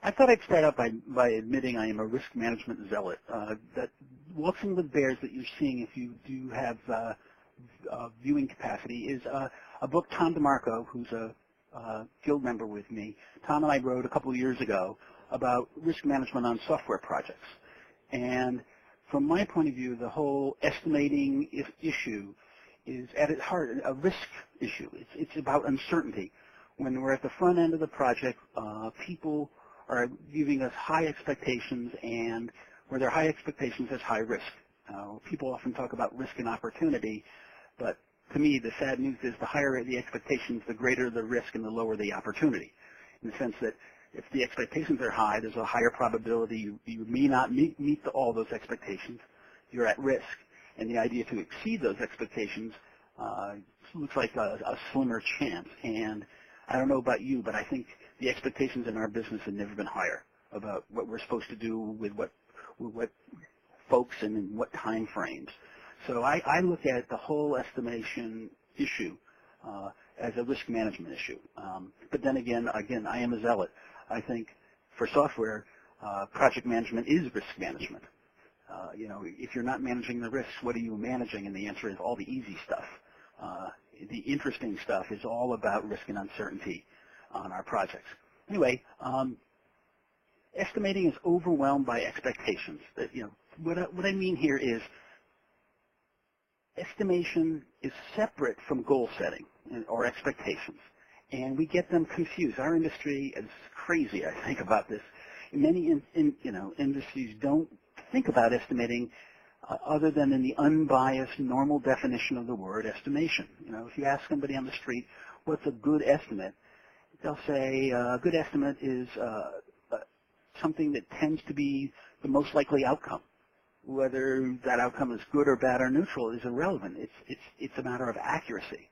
I thought I'd start out by admitting I am a risk management zealot. That Waltzing with Bears that you're seeing, if you do have viewing capacity, is a book Tom DeMarco, who's a guild member with me. Tom and I wrote a couple of years ago about risk management on software projects. And from my point of view, the whole estimating issue is at its heart a risk issue. It's about uncertainty. When we're at the front end of the project, people are giving us high expectations, and where there are high expectations, there's high risk. People often talk about risk and opportunity, but to me, the sad news is the higher the expectations, the greater the risk and the lower the opportunity, in the sense that if the expectations are high, there's a higher probability you may not meet all those expectations. You're at risk. And the idea to exceed those expectations looks like a slimmer chance. And I don't know about you, but I think the expectations in our business have never been higher about what we're supposed to do with what folks and in what time frames. So I look at the whole estimation issue as a risk management issue. But then again, I am a zealot. I think for software, project management is risk management. If you're not managing the risks, what are you managing? And the answer is all the easy stuff. The interesting stuff is all about risk and uncertainty on our projects. Anyway, estimating is overwhelmed by expectations. What I mean here is estimation is separate from goal setting or expectations, and we get them confused. Our industry is crazy, I think, about this. Many industries don't think about estimating other than in the unbiased, normal definition of the word estimation. If you ask somebody on the street, what's a good estimate, they'll say a good estimate is something that tends to be the most likely outcome. Whether that outcome is good or bad or neutral is irrelevant. It's a matter of accuracy.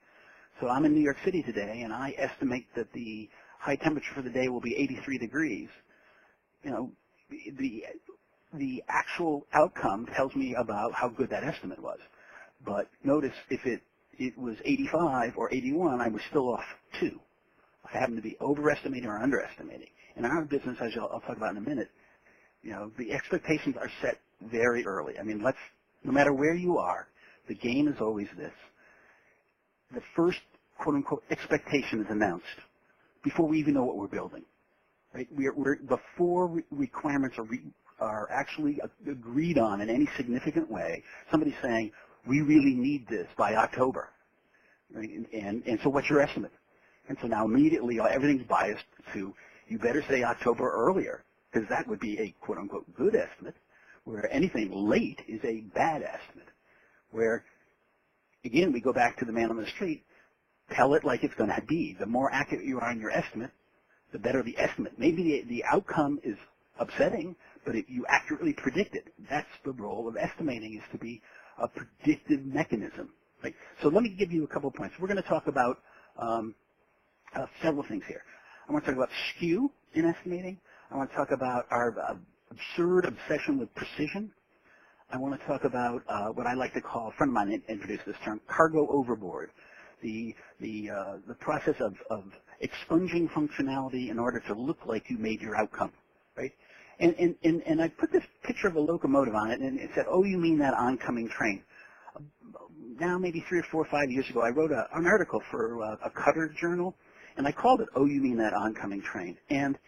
So I'm in New York City today, and I estimate that the high temperature for the day will be 83 degrees. The actual outcome tells me about how good that estimate was. But notice if it was 85 or 81, I was still off 2. I happen to be overestimating or underestimating. In our business, as I'll talk about in a minute, the expectations are set very early. I mean, no matter where you are, the game is always this. The first, quote-unquote, expectation is announced before we even know what we're building. Right? Before requirements are actually agreed on in any significant way, somebody's saying, we really need this by October. Right? And so what's your estimate? And so now immediately everything's biased to, you better say October earlier, because that would be a quote-unquote good estimate, where anything late is a bad estimate, where, again, we go back to the man on the street, tell it like it's going to be. The more accurate you are in your estimate, the better the estimate. Maybe the outcome is upsetting, but if you accurately predict it, that's the role of estimating, is to be a predictive mechanism. Right? So let me give you a couple of points. We're going to talk about several things here. I want to talk about skew in estimating. I want to talk about our absurd obsession with precision. I want to talk about what I like to call, a friend of mine introduced this term, cargo overboard, the process of expunging functionality in order to look like you made your outcome, right? And I put this picture of a locomotive on it, and it said, oh, you mean that oncoming train. Now, maybe 3 or 4 or 5 years ago, I wrote an article for a Cutter journal, and I called it, oh, you mean that oncoming train. And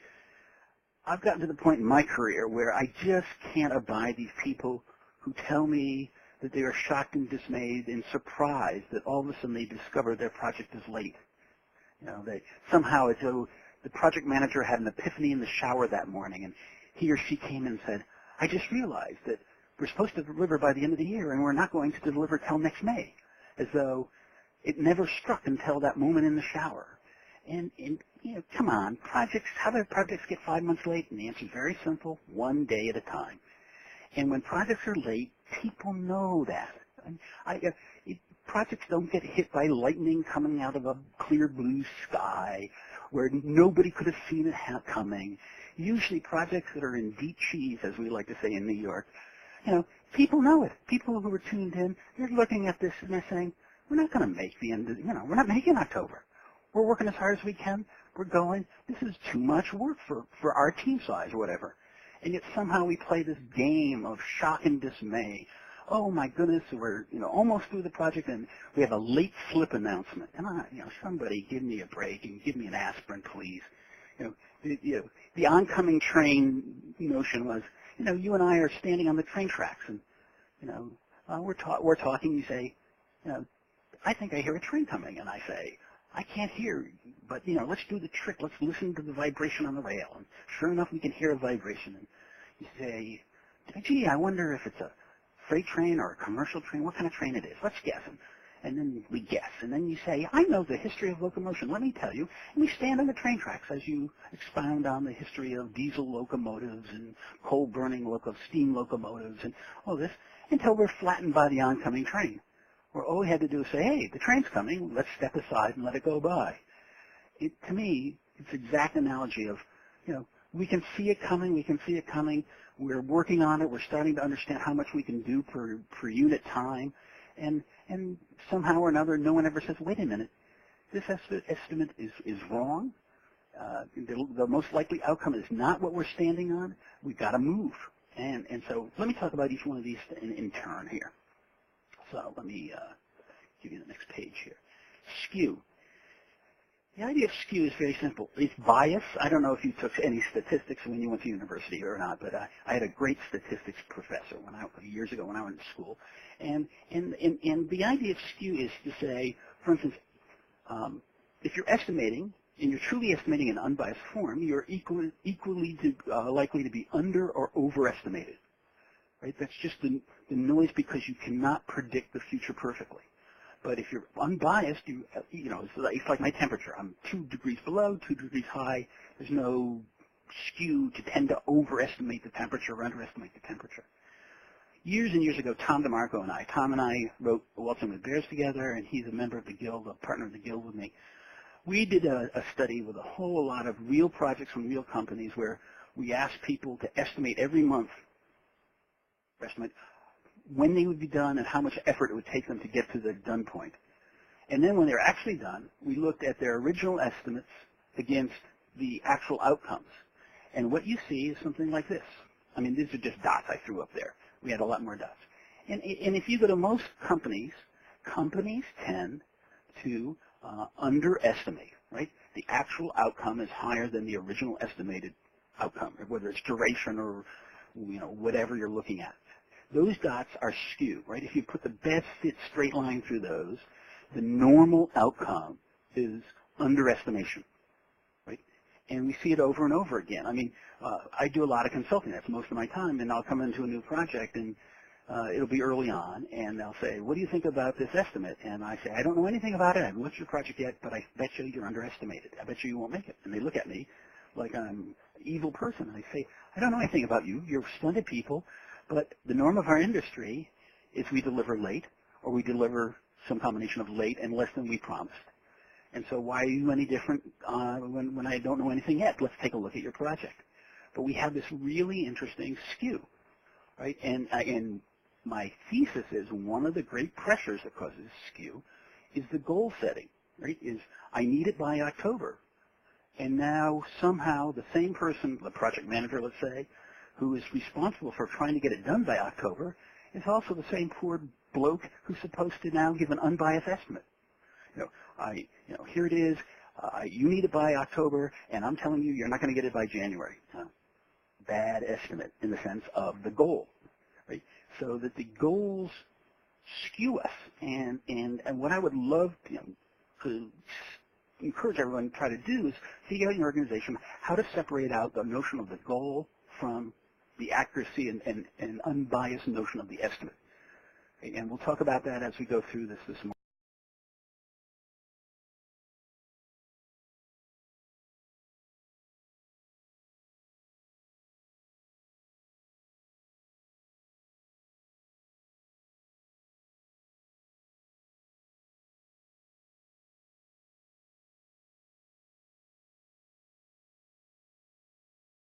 I've gotten to the point in my career where I just can't abide these people who tell me that they are shocked and dismayed and surprised that all of a sudden they discover their project is late. They somehow, as though the project manager had an epiphany in the shower that morning, and he or she came in and said, I just realized that we're supposed to deliver by the end of the year, and we're not going to deliver till next May, as though it never struck until that moment in the shower. And come on, how do projects get 5 months late? And the answer is very simple, 1 day at a time. And when projects are late, people know that. Projects don't get hit by lightning coming out of a clear blue sky where nobody could have seen it coming. Usually projects that are in deep cheese, as we like to say in New York, people know it. People who are tuned in, they're looking at this and they're saying, we're not going to make the end of, we're not making October. We're working as hard as we can. we're going, this is too much work for our team size or whatever. And yet somehow we play this game of shock and dismay. Oh my goodness, we're almost through the project and we have a late slip announcement. And somebody give me a break and give me an aspirin, please. The oncoming train notion was, you and I are standing on the train tracks and we're talking. You say, I think I hear a train coming, and I say, I can't hear, but let's do the trick. Let's listen to the vibration on the rail. And sure enough, we can hear a vibration. And you say, gee, I wonder if it's a freight train or a commercial train. What kind of train it is? Let's guess. And then we guess. And then you say, I know the history of locomotion. Let me tell you. And we stand on the train tracks as you expound on the history of diesel locomotives and coal-burning steam locomotives and all this until we're flattened by the oncoming train. Where all we had to do is say, hey, the train's coming. Let's step aside and let it go by. To me, it's an exact analogy of, we can see it coming. We can see it coming. We're working on it. We're starting to understand how much we can do per unit time. And somehow or another, no one ever says, wait a minute, this estimate is wrong. The most likely outcome is not what we're standing on. We've got to move. And so let me talk about each one of these in turn here. So let me give you the next page here. Skew. The idea of skew is very simple. It's bias. I don't know if you took any statistics when you went to university or not, but I had a great statistics professor years ago when I went to school. And the idea of skew is to say, for instance, if you're estimating, and you're truly estimating in unbiased form, you're equally likely to be under or overestimated. Right? That's just the noise because you cannot predict the future perfectly. But if you're unbiased, it's like my temperature. I'm 2 degrees below, 2 degrees high. There's no skew to tend to overestimate the temperature or underestimate the temperature. Years and years ago, Tom and I wrote Waltzing with Bears together, and he's a member of the Guild, a partner of the Guild with me. We did a study with a whole lot of real projects from real companies where we asked people to estimate every month, when they would be done and how much effort it would take them to get to the done point. And then when they're actually done, we looked at their original estimates against the actual outcomes. And what you see is something like this. I mean, these are just dots I threw up there. We had a lot more dots. And if you go to most companies tend to underestimate, right? The actual outcome is higher than the original estimated outcome, whether it's duration or whatever you're looking at. Those dots are skew, right? If you put the best fit straight line through those, the normal outcome is underestimation, right? And we see it over and over again. I mean, I do a lot of consulting. That's most of my time, and I'll come into a new project, and it'll be early on, and they'll say, what do you think about this estimate? And I say, I don't know anything about it. I haven't looked at your project yet, but I bet you you're underestimated. I bet you won't make it. And they look at me like I'm an evil person. And I say, I don't know anything about you. You're splendid people. But the norm of our industry is we deliver late, or we deliver some combination of late and less than we promised. And so why are you any different when I don't know anything yet? Let's take a look at your project. But we have this really interesting skew, right? And my thesis is one of the great pressures that causes skew is the goal setting, right? Is I need it by October. And now somehow the same person, the project manager, let's say, who is responsible for trying to get it done by October is also the same poor bloke who's supposed to now give an unbiased estimate. Here it is. You need it by October, and I'm telling you, you're not going to get it by January. Bad estimate in the sense of the goal, right? So that the goals skew us, and what I would love to encourage everyone to try to do is figure out in your organization how to separate out the notion of the goal from the accuracy and unbiased notion of the estimate. And we'll talk about that as we go through this morning.